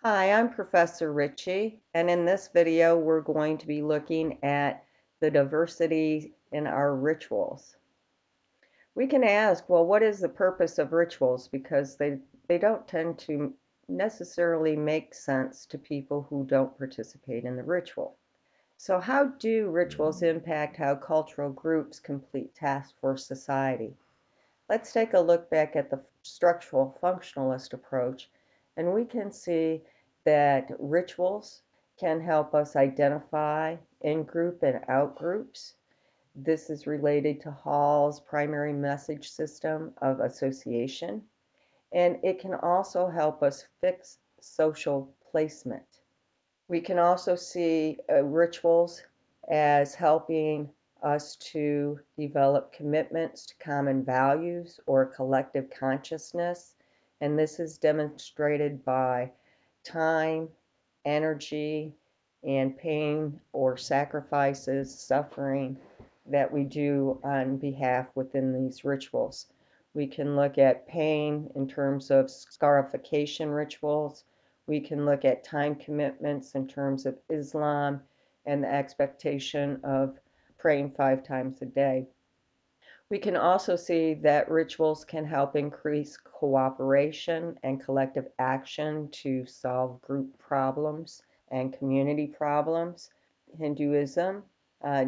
Hi, I'm Professor Ritchey, and in this video we're going to be looking at the diversity in our rituals. We can ask, well, what is the purpose of rituals? Because they don't tend to necessarily make sense to people who don't participate in the ritual. So how do rituals impact how cultural groups complete tasks for society? Let's take a look back at the structural functionalist approach, and we can see that rituals can help us identify in-group and out-groups. This is related to Hall's primary message system of association, and it can also help us fix social placement. We can also see rituals as helping us to develop commitments to common values or collective consciousness, and this is demonstrated by time, energy, and pain or sacrifices, suffering that we do on behalf within these rituals. We can look at pain in terms of scarification rituals. We can look at time commitments in terms of Islam and the expectation of praying 5 times a day. We can also see that rituals can help increase cooperation and collective action to solve group problems and community problems. Hinduism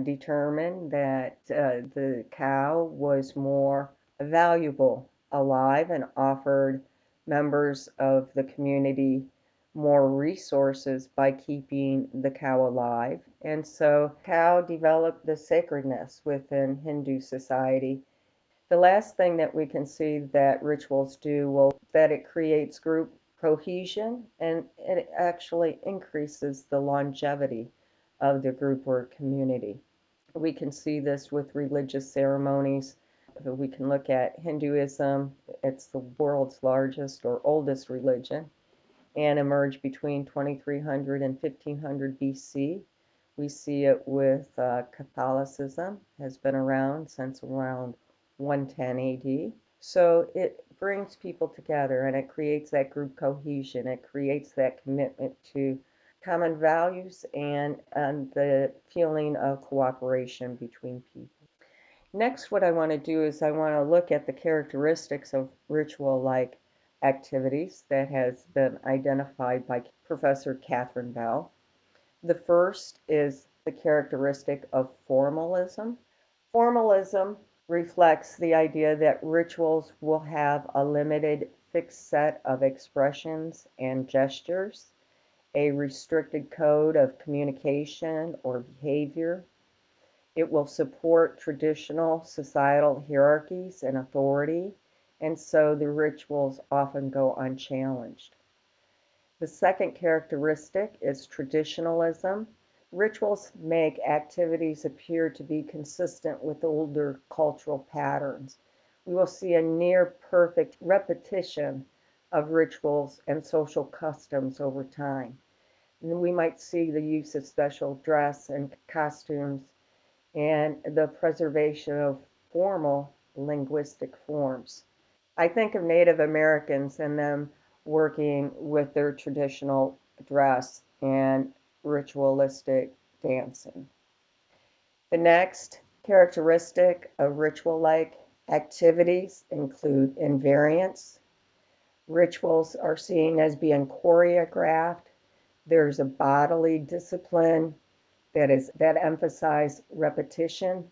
determined that the cow was more valuable alive and offered members of the community more resources by keeping the cow alive. And so cow developed the sacredness within Hindu society. The last thing that we can see that rituals do, well, that it creates group cohesion and it actually increases the longevity of the group or community. We can see this with religious ceremonies. We can look at Hinduism. It's the world's largest or oldest religion and emerged between 2300 and 1500 BC. We see it with Catholicism, has been around since around 110 AD. So it brings people together and it creates that group cohesion. It creates that commitment to common values and the feeling of cooperation between people. Next, what I want to do is I want to look at the characteristics of ritual-like activities that has been identified by Professor Catherine Bell. The first is the characteristic of formalism. Formalism reflects the idea that rituals will have a limited fixed set of expressions and gestures, a restricted code of communication or behavior. It will support traditional societal hierarchies and authority, and so the rituals often go unchallenged. The second characteristic is traditionalism. Rituals make activities appear to be consistent with older cultural patterns. We will see a near perfect repetition of rituals and social customs over time. And we might see the use of special dress and costumes and the preservation of formal linguistic forms. I think of Native Americans and them working with their traditional dress and ritualistic dancing. The next characteristic of ritual-like activities include invariance. Rituals are seen as being choreographed. There's a bodily discipline that emphasize repetition,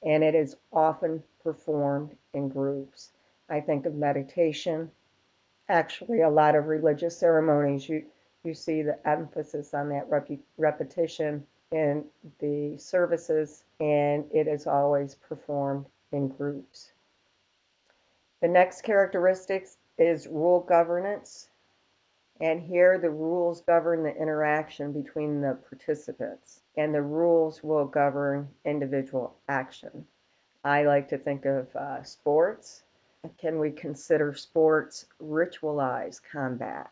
and it is often performed in groups. I think of meditation. Actually, a lot of religious ceremonies, you see the emphasis on that repetition in the services, and it is always performed in groups. The next characteristic is rule governance. And here the rules govern the interaction between the participants, and the rules will govern individual action. I like to think of sports. Can we consider sports ritualized combat?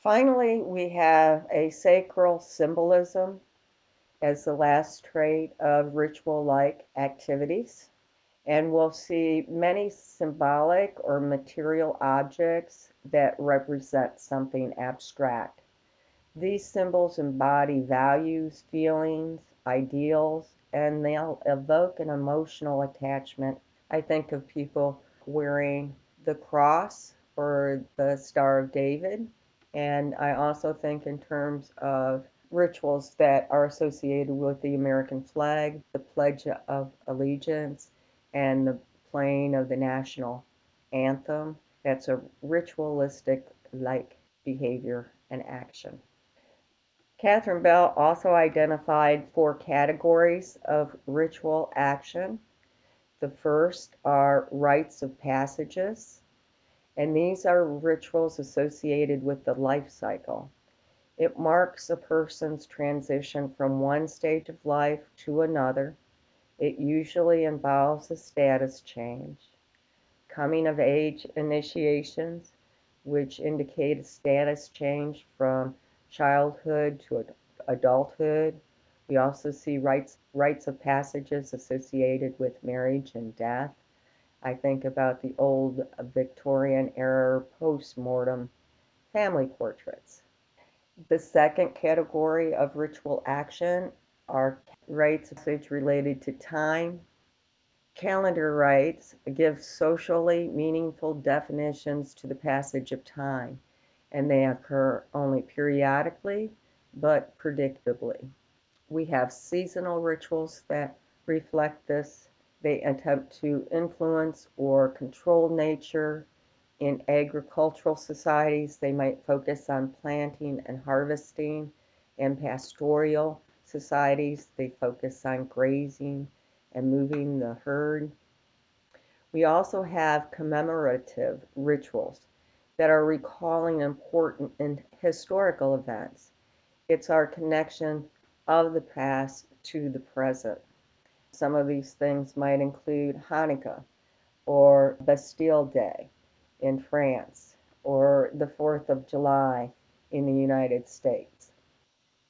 Finally, we have a sacral symbolism as the last trait of ritual-like activities. And we'll see many symbolic or material objects that represent something abstract. These symbols embody values, feelings, ideals, and they'll evoke an emotional attachment. I think of people wearing the cross or the Star of David, and I also think in terms of rituals that are associated with the American flag, the Pledge of Allegiance, and the playing of the national anthem. That's a ritualistic like behavior and action. Catherine Bell also identified 4 categories of ritual action. The first are rites of passages, and these are rituals associated with the life cycle. It marks a person's transition from one stage of life to another. It usually involves a status change. Coming of age initiations, which indicate a status change from childhood to adulthood. We also see rites of passages associated with marriage and death. I think about the old Victorian era post-mortem family portraits. The second category of ritual action are rites related to time. Calendar rites give socially meaningful definitions to the passage of time, and they occur only periodically but predictably. We have seasonal rituals that reflect this. They attempt to influence or control nature. In agricultural societies, they might focus on planting and harvesting. In pastoral societies, they focus on grazing and moving the herd. We also have commemorative rituals that are recalling important and historical events. It's our connection of the past to the present. Some of these things might include Hanukkah or Bastille Day in France or the 4th of July in the United States.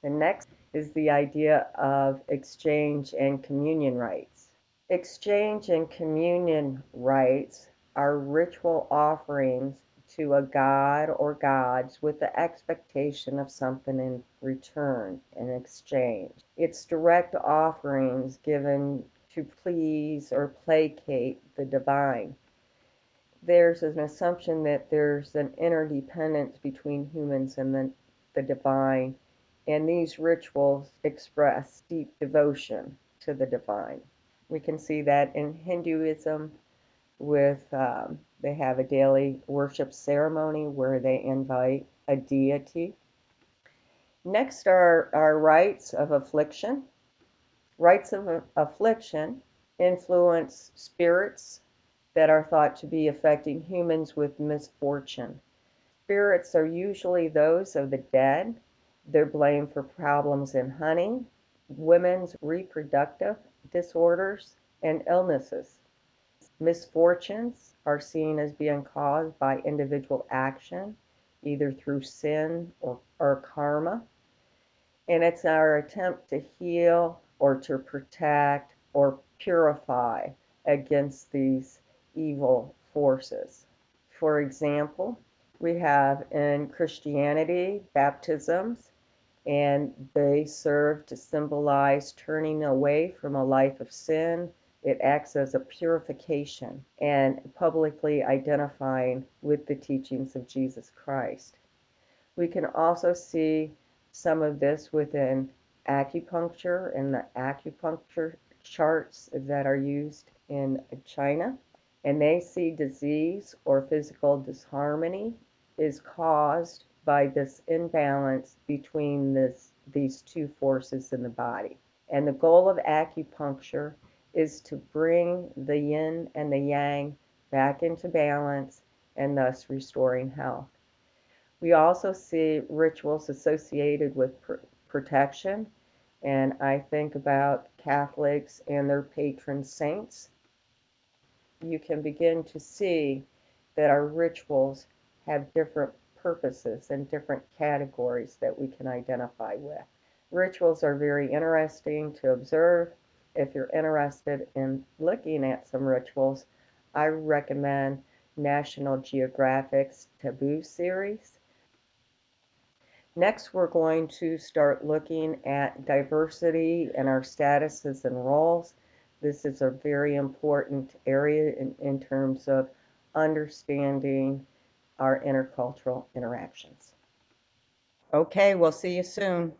The next is the idea of exchange and communion rites. Exchange and communion rites are ritual offerings to a god or gods with the expectation of something in return, in exchange. It's direct offerings given to please or placate the divine. There's an assumption that there's an interdependence between humans and the divine, and these rituals express deep devotion to the divine. We can see that in Hinduism with they have a daily worship ceremony where they invite a deity. Next are rites of affliction. Rites of affliction influence spirits that are thought to be affecting humans with misfortune. Spirits are usually those of the dead. They're blamed for problems in hunting, women's reproductive disorders, and illnesses. Misfortunes are seen as being caused by individual action, either through sin or karma. And it's our attempt to heal or to protect or purify against these evil forces. For example, we have in Christianity baptisms, and they serve to symbolize turning away from a life of sin. It acts as a purification and publicly identifying with the teachings of Jesus Christ. We can also see some of this within acupuncture and the acupuncture charts that are used in China. And they see disease or physical disharmony is caused by this imbalance between these two forces in the body. And the goal of acupuncture is to bring the yin and the yang back into balance and thus restoring health. We also see rituals associated with protection, and I think about Catholics and their patron saints. You can begin to see that our rituals have different purposes and different categories that we can identify with. Rituals are very interesting to observe, if you're interested in looking at some rituals, I recommend National Geographic's Taboo series. Next, we're going to start looking at diversity and our statuses and roles. This is a very important area in terms of understanding our intercultural interactions. Okay, we'll see you soon.